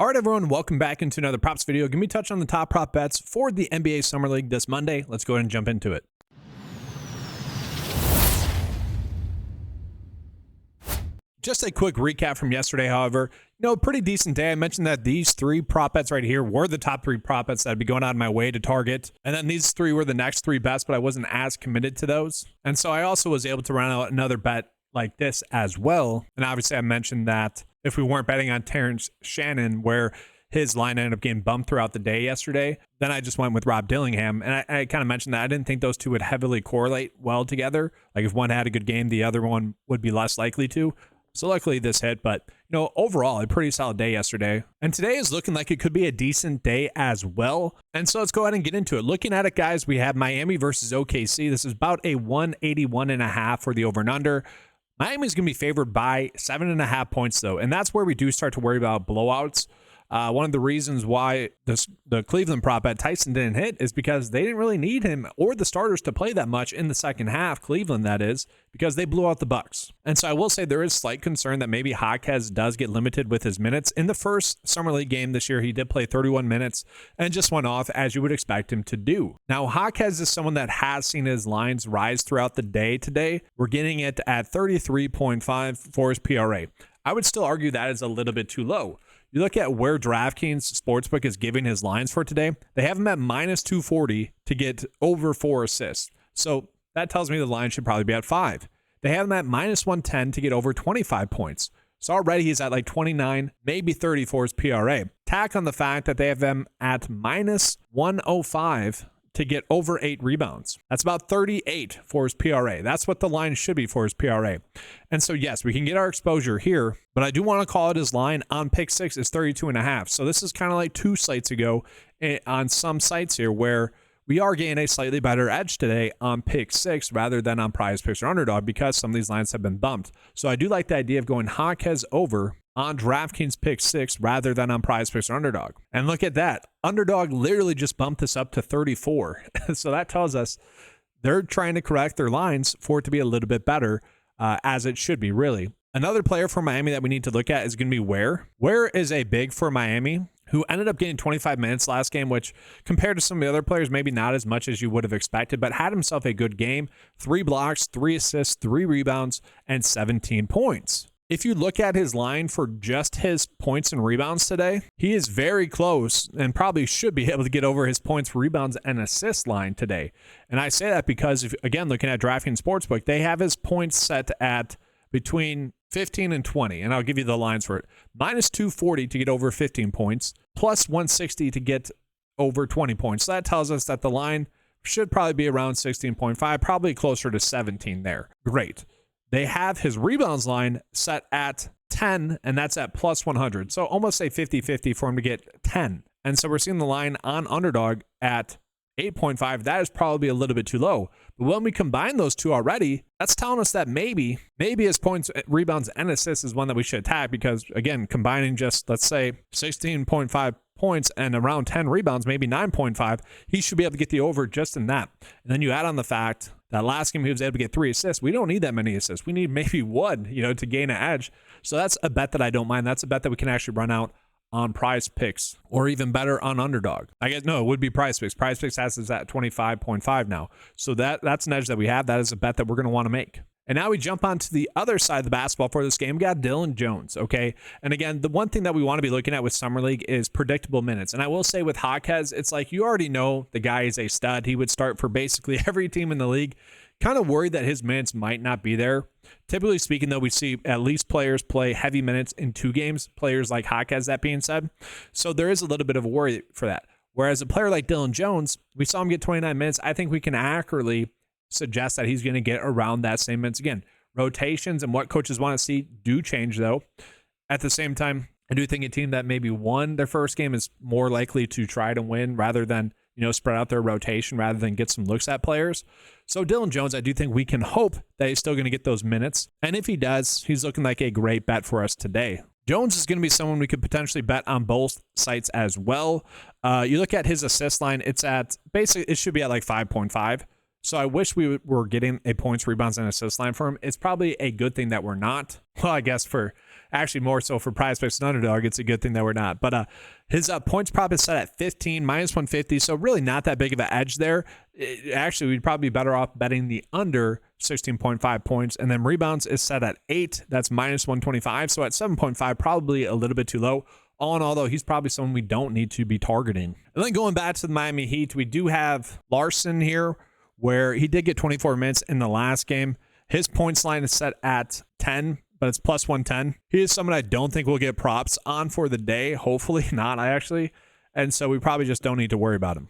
All right, everyone, welcome back into another props video. Give me a touch on the top prop bets for the NBA Summer League this Monday. Let's go ahead and jump into it. Just a quick recap from yesterday, however, pretty decent day. I mentioned that these three prop bets right here were the top three prop bets that I'd be going out of my way to target. And then these three were the next three best, but I wasn't as committed to those. And so I also was able to run out another bet like this as well. And obviously I mentioned that if we weren't betting on Terrence Shannon, where his line ended up getting bumped throughout the day yesterday, then I just went with Rob Dillingham. And I kind of mentioned that I didn't think those two would heavily correlate well together. Like if one had a good game, the other one would be less likely to. So luckily this hit, but overall a pretty solid day yesterday. And today is looking like it could be a decent day as well. And so let's go ahead and get into it. Looking at it, guys, we have Miami versus OKC. This is about a 181.5 for the over and under. Miami's going to be favored by 7.5 points, though, and that's where we do start to worry about blowouts. One of the reasons why the Cleveland prop bet Tyson didn't hit is because they didn't really need him or the starters to play that much in the second half, Cleveland that is, because they blew out the Bucks. And so I will say there is slight concern that maybe Jaquez does get limited with his minutes. In the first Summer League game this year, he did play 31 minutes and just went off as you would expect him to do. Now, Jaquez is someone that has seen his lines rise throughout the day today. We're getting it at 33.5 for his PRA. I would still argue that is a little bit too low. You look at where DraftKings Sportsbook is giving his lines for today. They have him at minus 240 to get over 4 assists. So that tells me the line should probably be at 5. They have him at minus 110 to get over 25 points. So already he's at like 29, maybe 30 for his PRA. Tack on the fact that they have him at minus 105 to get over 8 rebounds. That's about 38 for his PRA. That's what the line should be for his PRA. And so, yes, we can get our exposure here, but I do want to call it his line on pick 6 is 32.5. So this is kind of like 2 sites ago on some sites here where we are getting a slightly better edge today on pick 6 rather than on PrizePicks or Underdog because some of these lines have been bumped. So I do like the idea of going Jaquez over on DraftKings pick 6 rather than on PrizePicks or Underdog. And look at that. Underdog literally just bumped this up to 34. So that tells us they're trying to correct their lines for it to be a little bit better, as it should be, really. Another player for Miami that we need to look at is going to be Ware. Ware is a big for Miami who ended up getting 25 minutes last game, which compared to some of the other players, maybe not as much as you would have expected, but had himself a good game. 3 blocks, 3 assists, 3 rebounds, and 17 points. If you look at his line for just his points and rebounds today, he is very close and probably should be able to get over his points, rebounds, and assist line today. And I say that because, again, looking at DraftKings Sportsbook, they have his points set at between 15 and 20, and I'll give you the lines for it. Minus 240 to get over 15 points, plus 160 to get over 20 points. So that tells us that the line should probably be around 16.5, probably closer to 17 there. Great. They have his rebounds line set at 10, and that's at plus 100. So almost a 50-50 for him to get 10. And so we're seeing the line on Underdog at 8.5. That is probably a little bit too low. But when we combine those two already, that's telling us that maybe his points, rebounds, and assists is one that we should attack because, again, combining just, let's say, 16.5 points and around 10 rebounds, maybe 9.5, he should be able to get the over just in that. And then you add on the fact that last game he was able to get 3 assists. We don't need that many assists. We need maybe 1, to gain an edge. So that's a bet that I don't mind. That's a bet that we can actually run out on PrizePicks or even better on Underdog. I guess, no, it would be PrizePicks. PrizePicks has us at 25.5 now. So that's an edge that we have. That is a bet that we're going to want to make. And now we jump onto the other side of the basketball for this game. We got Dylan Jones, okay? And again, the one thing that we want to be looking at with Summer League is predictable minutes. And I will say with Jaquez, it's like you already know the guy is a stud. He would start for basically every team in the league. Kind of worried that his minutes might not be there. Typically speaking, though, we see at least players play heavy minutes in 2 games, players like Jaquez, that being said. So there is a little bit of a worry for that. Whereas a player like Dylan Jones, we saw him get 29 minutes. I think we can accurately suggest that he's going to get around that same minutes again. Rotations and what coaches want to see do change, though. At the same time, I do think a team that maybe won their first game is more likely to try to win rather than, spread out their rotation rather than get some looks at players. So Dylan Jones, I do think we can hope that he's still going to get those minutes. And if he does, he's looking like a great bet for us today. Jones is going to be someone we could potentially bet on both sites as well. You look at his assist line, it's at basically, it should be at like 5.5. So I wish we were getting a points, rebounds, and assist line for him. It's probably a good thing that we're not. Well, I guess for Actually, more so for PrizePicks and Underdog. It's a good thing that we're not. But his points prop is set at 15, minus 150. So really not that big of an edge there. Actually, we'd probably be better off betting the under 16.5 points. And then rebounds is set at 8. That's minus 125. So at 7.5, probably a little bit too low. All in all, though, he's probably someone we don't need to be targeting. And then going back to the Miami Heat, we do have Larson here, where he did get 24 minutes in the last game. His points line is set at 10, but it's plus 110. He is someone I don't think we'll get props on for the day. Hopefully not, actually. And so we probably just don't need to worry about him.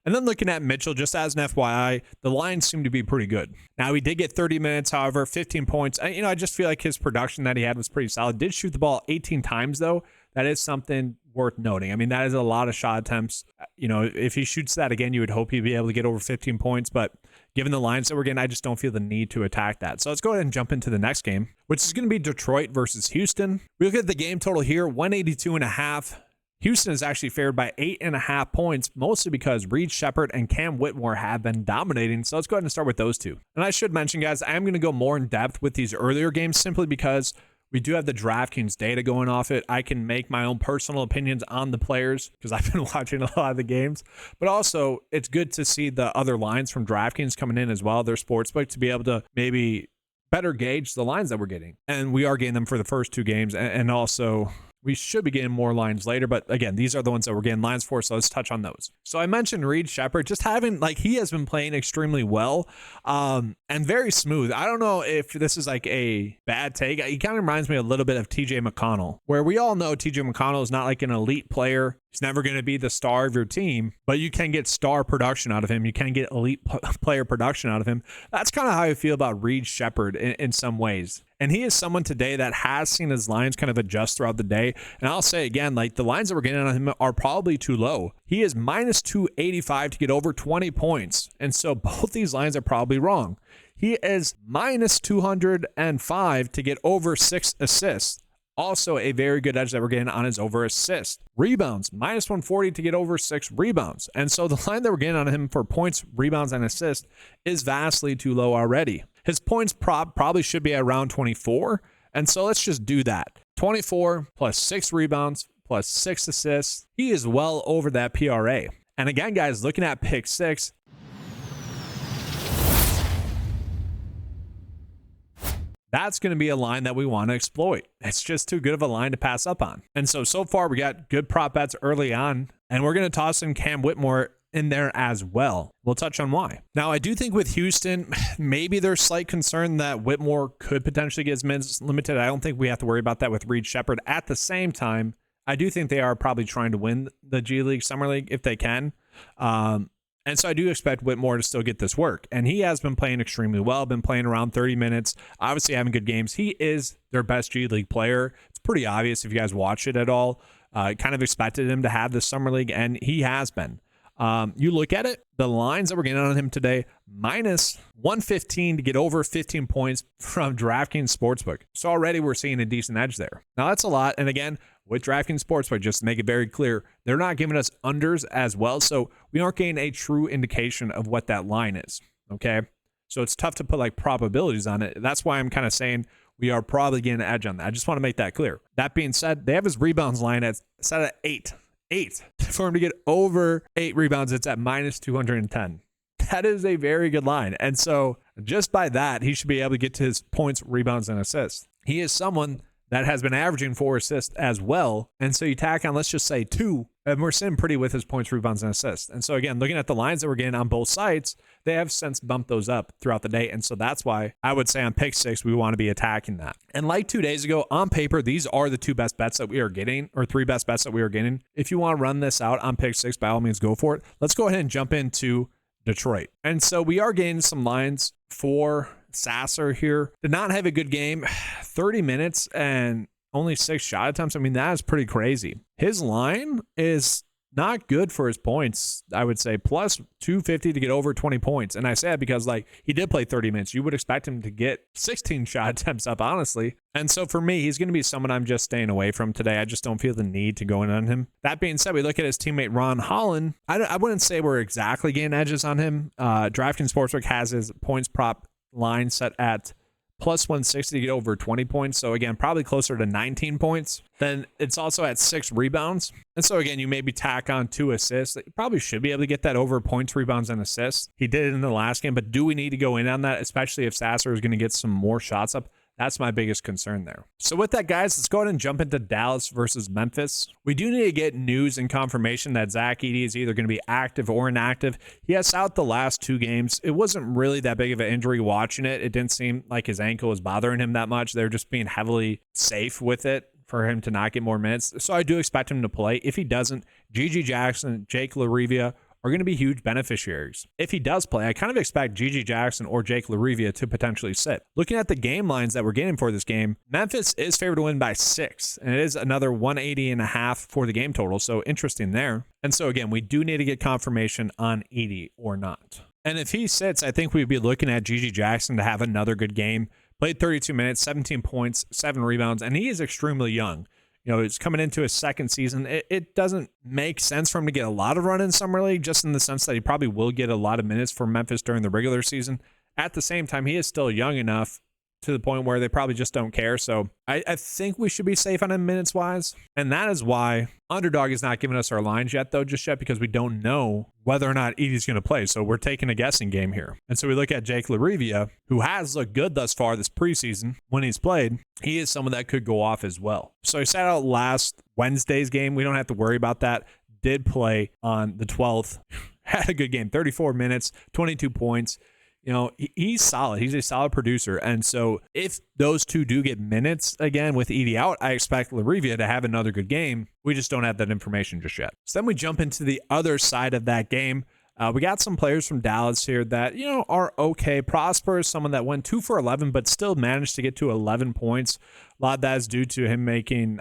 And then looking at Mitchell, just as an FYI, the lines seem to be pretty good. Now, he did get 30 minutes, however, 15 points. I just feel like his production that he had was pretty solid. Did shoot the ball 18 times, though. That is something worth noting. I mean, that is a lot of shot attempts. If he shoots that again, you would hope he'd be able to get over 15 points. But given the lines that we're getting, I just don't feel the need to attack that. So let's go ahead and jump into the next game, which is going to be Detroit versus Houston. We look at the game total here, 182.5. Houston is actually favored by 8.5 points, mostly because Reed Shepherd and Cam Whitmore have been dominating. So let's go ahead and start with those two. And I should mention, guys, I am going to go more in depth with these earlier games simply because we do have the DraftKings data going off it. I can make my own personal opinions on the players because I've been watching a lot of the games. But also, it's good to see the other lines from DraftKings coming in as well, their sportsbook, to be able to maybe better gauge the lines that we're getting. And we are getting them for the first two games. And also, we should be getting more lines later, but again, these are the ones that we're getting lines for, so let's touch on those. So I mentioned Reed Shepherd, just having, he has been playing extremely well and very smooth. I don't know if this is a bad take. He kind of reminds me a little bit of TJ McConnell, where we all know TJ McConnell is not an elite player. He's never going to be the star of your team, but you can get star production out of him. You can get elite player production out of him. That's kind of how I feel about Reed Shepherd in some ways. And he is someone today that has seen his lines kind of adjust throughout the day. And I'll say again, the lines that we're getting on him are probably too low. He is minus 285 to get over 20 points. And so both these lines are probably wrong. He is minus 205 to get over 6 assists. Also a very good edge that we're getting on his over assist. Rebounds, minus 140 to get over 6 rebounds. And so the line that we're getting on him for points, rebounds, and assists is vastly too low already. His points prop probably should be around 24. And so let's just do that. 24 plus 6 rebounds plus 6 assists. He is well over that PRA. And again, guys, looking at pick 6, that's going to be a line that we want to exploit. It's just too good of a line to pass up on. And so far, we got good prop bets early on, and we're going to toss in Cam Whitmore in there as well. We'll touch on why. Now, I do think with Houston, maybe there's slight concern that Whitmore could potentially get his minutes limited. I don't think we have to worry about that with Reed Shepherd. At the same time, I do think they are probably trying to win the G League Summer League if they can. And so I do expect Whitmore to still get this work. And he has been playing extremely well, been playing around 30 minutes, obviously having good games. He is their best G League player. It's pretty obvious if you guys watch it at all. Kind of expected him to have this Summer League, and he has been. You look at it, the lines that we're getting on him today, minus 115 to get over 15 points from DraftKings Sportsbook. So already we're seeing a decent edge there. Now that's a lot. And again, with DraftKings Sportsbook, just to make it very clear, they're not giving us unders as well. So we aren't getting a true indication of what that line is. Okay. So it's tough to put probabilities on it. That's why I'm kind of saying we are probably getting an edge on that. I just want to make that clear. That being said, they have his rebounds line set at 8. For him to get over 8 rebounds, it's at minus 210. That is a very good line. And so just by that, he should be able to get to his points, rebounds, and assists. He is someone that has been averaging 4 assists as well. And so you tack on, let's just say 2, and we're sitting pretty with his points, rebounds, and assists. And so again, looking at the lines that we're getting on both sides, they have since bumped those up throughout the day. And so that's why I would say on pick 6, we want to be attacking that. And like 2 days ago, on paper, these are the 2 best bets that we are getting, or 3 best bets that we are getting. If you want to run this out on pick 6, by all means, go for it. Let's go ahead and jump into Detroit. And so we are getting some lines for Sasser here. Did not have a good game, 30 minutes and only 6 shot attempts. I mean, that is pretty crazy. His line is not good for his points, I would say, plus 250 to get over 20 points. And I say that because he did play 30 minutes. You would expect him to get 16 shot attempts up, honestly. And so for me, he's going to be someone I'm just staying away from today. I just don't feel the need to go in on him. That being said, we look at his teammate Ron Holland. I wouldn't say we're exactly getting edges on him. DraftKings Sportsbook has his points prop line set at plus 160 to get over 20 points. So again, probably closer to 19 points. Then it's also at 6 rebounds. And so again, you maybe tack on 2 assists. You probably should be able to get that over points, rebounds, and assists. He did it in the last game, but do we need to go in on that, especially if Sasser is going to get some more shots up? That's my biggest concern there. So with that, guys, let's go ahead and jump into Dallas versus Memphis. We do need to get news and confirmation that Zach Edey is either going to be active or inactive. He has out the last 2 games. It wasn't really that big of an injury watching it. It didn't seem like his ankle was bothering him that much. They're just being heavily safe with it for him to not get more minutes. So I do expect him to play. If he doesn't, GG Jackson, Jake LaRivia are going to be huge beneficiaries. If he does play, I kind of expect GG Jackson or Jake LaRivia to potentially sit. Looking at the game lines that we're getting for this game, Memphis is favored to win by 6, and it is another 180.5 for the game total, so interesting there. And so again, we do need to get confirmation on Edey or not. And if he sits, I think we'd be looking at GG Jackson to have another good game. Played 32 minutes, 17 points, 7 rebounds, and he is extremely young. You know, it's coming into his second season. It doesn't make sense for him to get a lot of run in summer league, just in the sense that he probably will get a lot of minutes for Memphis during the regular season. At the same time, he is still young enough to the point where they probably just don't care. So I think we should be safe on him minutes wise. And that is why Underdog is not giving us our lines yet, though, just yet, because we don't know whether or not Edey's going to play. So we're taking a guessing game here. And so we look at Jake LaRivia, who has looked good thus far this preseason when he's played. He is someone that could go off as well. So he sat out last Wednesday's game. We don't have to worry about that. Did play on the 12th. Had a good game, 34 minutes, 22 points. You know, he's solid. He's a solid producer. And so if those two do get minutes again with Edey out, I expect LaRivia to have another good game. We just don't have that information just yet. So then we jump into the other side of that game. We got some players from Dallas here that, you know, are okay. Prosper is someone that went 2 for 11, but still managed to get to 11 points. A lot of that is due to him making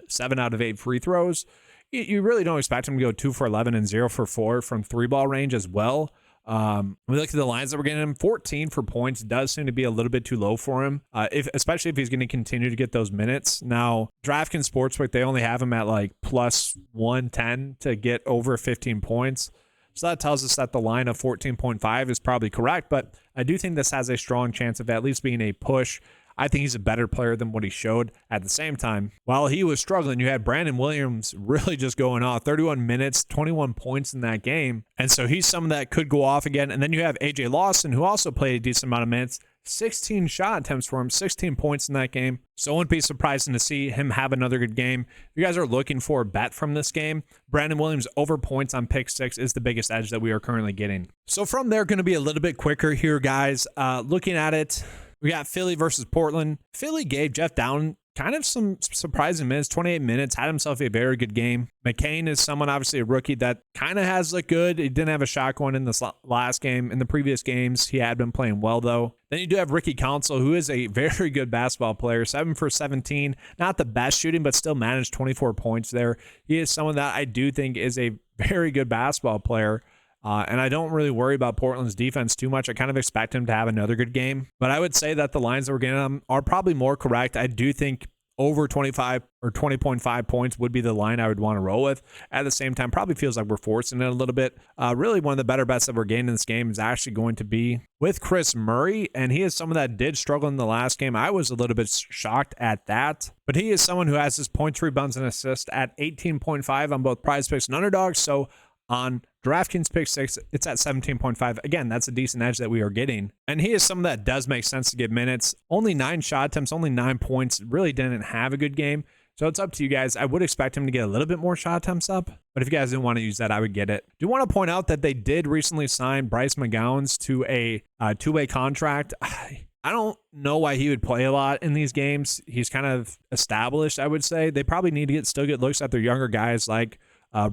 7 out of 8 free throws. You really don't expect him to go 2 for 11 and 0 for 4 from 3-ball range as well. We look at the lines that we're getting him. 14 for points does seem to be a little bit too low for him, especially if he's going to continue to get those minutes. Now, DraftKings Sportsbook, they only have him at like plus 110 to get over 15 points. So that tells us that the line of 14.5 is probably correct, but I do think this has a strong chance of at least being a push. I think he's a better player than what he showed. At the same time, while he was struggling, you had Brandon Williams really just going off. 31 minutes, 21 points in that game. And so he's someone that could go off again. And then you have AJ Lawson, who also played a decent amount of minutes. 16 shot attempts for him, 16 points in that game. So I wouldn't be surprised to see him have another good game. If you guys are looking for a bet from this game, Brandon Williams over points on pick 6 is the biggest edge that we are currently getting. So from there, going to be a little bit quicker here, guys. Looking at it, we got Philly versus Portland. Philly gave Jeff Dowtin kind of some surprising minutes, 28 minutes, had himself a very good game. McCain is someone, obviously a rookie, that kind of has looked good. He didn't have a shot going in this last game. In the previous games, he had been playing well, though. Then you do have Ricky Council, who is a very good basketball player, 7 for 17. Not the best shooting, but still managed 24 points there. He is someone that I do think is a very good basketball player. And I don't really worry about Portland's defense too much. I kind of expect him to have another good game. But I would say that the lines that we're getting them are probably more correct. I do think over 25 or 20.5 points would be the line I would want to roll with. At the same time, probably feels like we're forcing it a little bit. Really, one of the better bets that we're getting in this game is actually going to be with Chris Murray. And he is someone that did struggle in the last game. I was a little bit shocked at that. But he is someone who has his points, rebounds, and assists at 18.5 on both PrizePicks and Underdog. So on DraftKings Pick 6, it's at 17.5. Again, that's a decent edge that we are getting. And he is someone that does make sense to get minutes. Only 9 shot attempts, only 9 points. Really didn't have a good game. So it's up to you guys. I would expect him to get a little bit more shot attempts up. But if you guys didn't want to use that, I would get it. Do want to point out that they did recently sign Bryce McGowens to a 2-way contract. I don't know why he would play a lot in these games. He's kind of established, I would say. They probably need to still get looks at their younger guys like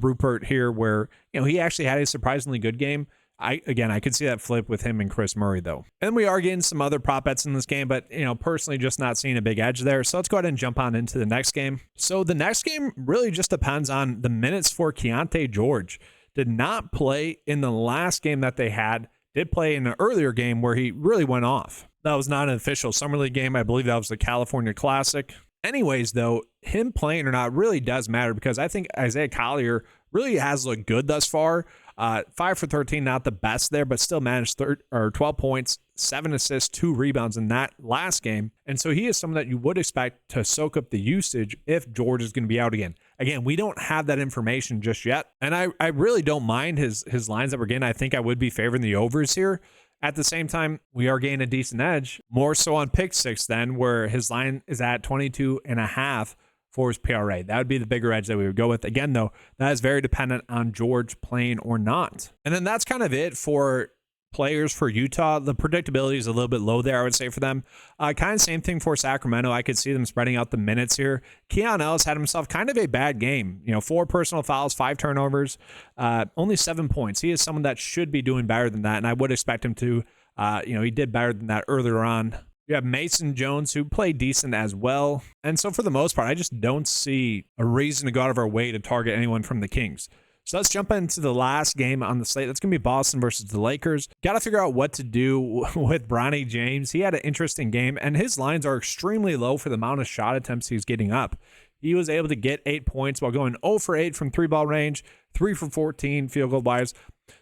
Rupert here, where he actually had a surprisingly good game. I could see that flip with him and Chris Murray, though. And we are getting some other prop bets in this game, but personally just not seeing a big edge there. So let's go ahead and jump on into the next game. So the next game really just depends on the minutes for Keontae George. Did not play in the last game that they had. Did play in an earlier game where he really went off. That was not an official Summer League game. I believe that was the California Classic. Anyways, though, him playing or not really does matter, because I think Isaiah Collier really has looked good thus far. 5 for 13, not the best there, but still managed 12 points, 7 assists, 2 rebounds in that last game. And so he is someone that you would expect to soak up the usage if George is going to be out again. Again, we don't have that information just yet. And I really don't mind his lines that we're getting. I think I would be favoring the overs here. At the same time, we are gaining a decent edge, more so on pick 6 then, where his line is at 22.5 for his PRA. That would be the bigger edge that we would go with. Again, though, that is very dependent on George playing or not. And then that's kind of it for players for Utah. The predictability is a little bit low there, I would say, for them. Kind of same thing for Sacramento. I could see them spreading out the minutes here. Keon Ellis had himself kind of a bad game. 4 personal fouls, 5 turnovers, only 7 points. He is someone that should be doing better than that, and I would expect him to. He did better than that earlier on. You have Mason Jones, who played decent as well. And so for the most part, I just don't see a reason to go out of our way to target anyone from the Kings. So let's jump into the last game on the slate. That's going to be Boston versus the Lakers. Got to figure out what to do with Bronny James. He had an interesting game, and his lines are extremely low for the amount of shot attempts he's getting up. He was able to get 8 points while going 0 for 8 from 3-ball range, 3 for 14 field goal wise.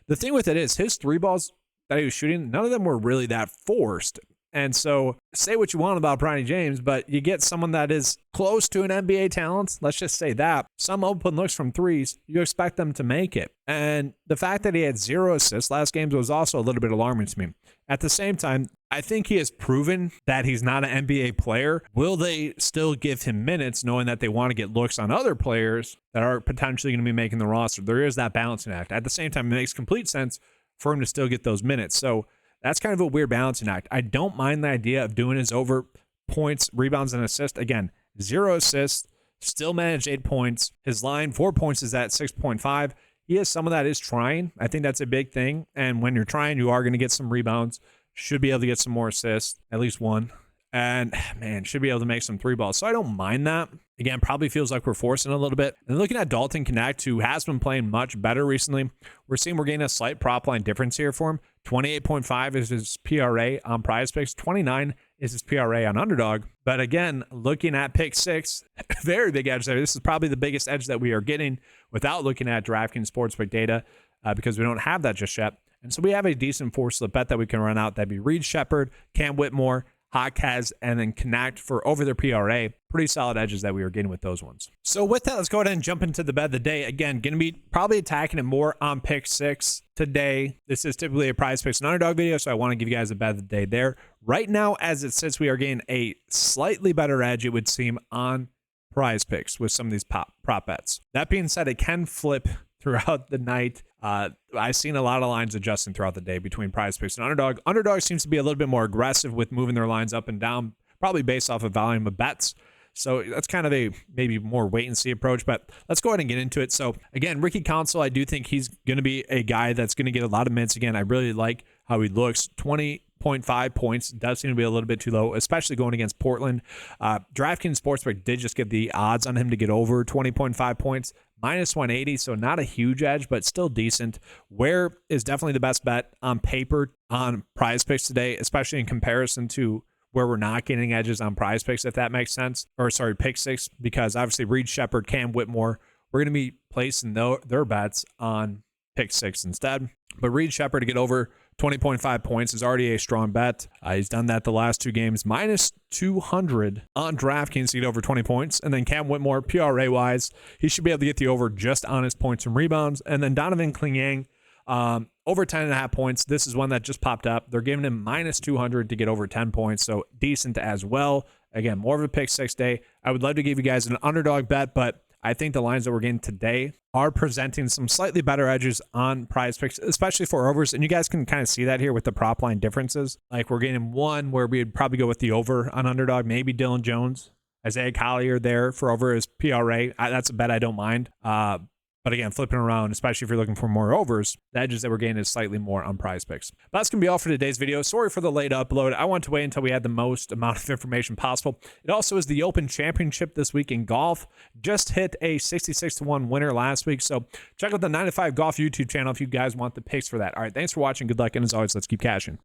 The thing with it is his 3 balls that he was shooting, none of them were really that forced. And so say what you want about Bronny James, but you get someone that is close to an NBA talent. Let's just say that. Some open looks from threes, you expect them to make it. And the fact that he had 0 assists last game was also a little bit alarming to me. At the same time, I think he has proven that he's not an NBA player. Will they still give him minutes knowing that they want to get looks on other players that are potentially going to be making the roster? There is that balancing act. At the same time, it makes complete sense for him to still get those minutes. So that's kind of a weird balancing act. I don't mind the idea of doing his over points, rebounds, and assists. Again, 0 assists, still managed 8 points. His line, 4 points, is at 6.5. He is someone that is trying. I think that's a big thing. And when you're trying, you are going to get some rebounds. Should be able to get some more assists, at least 1. And, man, should be able to make some 3 balls. So I don't mind that. Again, probably feels like we're forcing a little bit. And looking at Dalton Connect, who has been playing much better recently, we're seeing we're getting a slight prop line difference here for him. 28.5 is his PRA on PrizePicks. 29 is his PRA on Underdog. But again, looking at pick 6, very big edge there. This is probably the biggest edge that we are getting without looking at DraftKings Sportsbook data because we don't have that just yet. And so we have a decent 4-slip bet that we can run out. That'd be Reed Shepherd, Cam Whitmore, Hawkes, and then Connect for over their PRA. Pretty solid edges that we were getting with those ones. So with that, let's go ahead and jump into the bet of the day. Again, going to be probably attacking it more on pick 6 today. This is typically a PrizePicks and Underdog video, so I want to give you guys a bet of the day there. Right now, as it sits, we are getting a slightly better edge, it would seem, on PrizePicks with some of these prop bets. That being said, it can flip throughout the night. I've seen a lot of lines adjusting throughout the day between PrizePicks and Underdog. Underdog seems to be a little bit more aggressive with moving their lines up and down, probably based off of volume of bets. So that's kind of a maybe more wait and see approach, but let's go ahead and get into it. So again, Ricky Council, I do think he's going to be a guy that's going to get a lot of minutes. Again, I really like how he looks. 20.5 points does seem to be a little bit too low, especially going against Portland. DraftKings Sportsbook did just get the odds on him to get over 20.5 points. Minus 180, so not a huge edge, but still decent. Ware is definitely the best bet on paper on PrizePicks today, especially in comparison to where we're not getting edges on PrizePicks, if that makes sense. Or sorry, pick 6, because obviously Reed Shepherd, Cam Whitmore, we're going to be placing their bets on pick 6 instead. But Reed Shepherd to get over 20.5 points is already a strong bet. He's done that the last 2 games. Minus 200 on DraftKings to get over 20 points. And then Cam Whitmore, PRA-wise, he should be able to get the over just on his points and rebounds. And then Donovan Clingan, over 10.5 points. This is one that just popped up. They're giving him minus 200 to get over 10 points, so decent as well. Again, more of a pick 6 day. I would love to give you guys an underdog bet, but I think the lines that we're getting today are presenting some slightly better edges on PrizePicks, especially for overs. And you guys can kind of see that here with the prop line differences. Like we're getting one where we'd probably go with the over on underdog, maybe Dylan Jones, Isaiah Collier there for over his PRA. That's a bet I don't mind. But again, flipping around, especially if you're looking for more overs, the edges that we're getting is slightly more on PrizePicks. But that's going to be all for today's video. Sorry for the late upload. I wanted to wait until we had the most amount of information possible. It also is the Open Championship this week in golf. Just hit a 66-1 winner last week. So check out the 9 to 5 Golf YouTube channel if you guys want the picks for that. All right, thanks for watching. Good luck. And as always, let's keep cashing.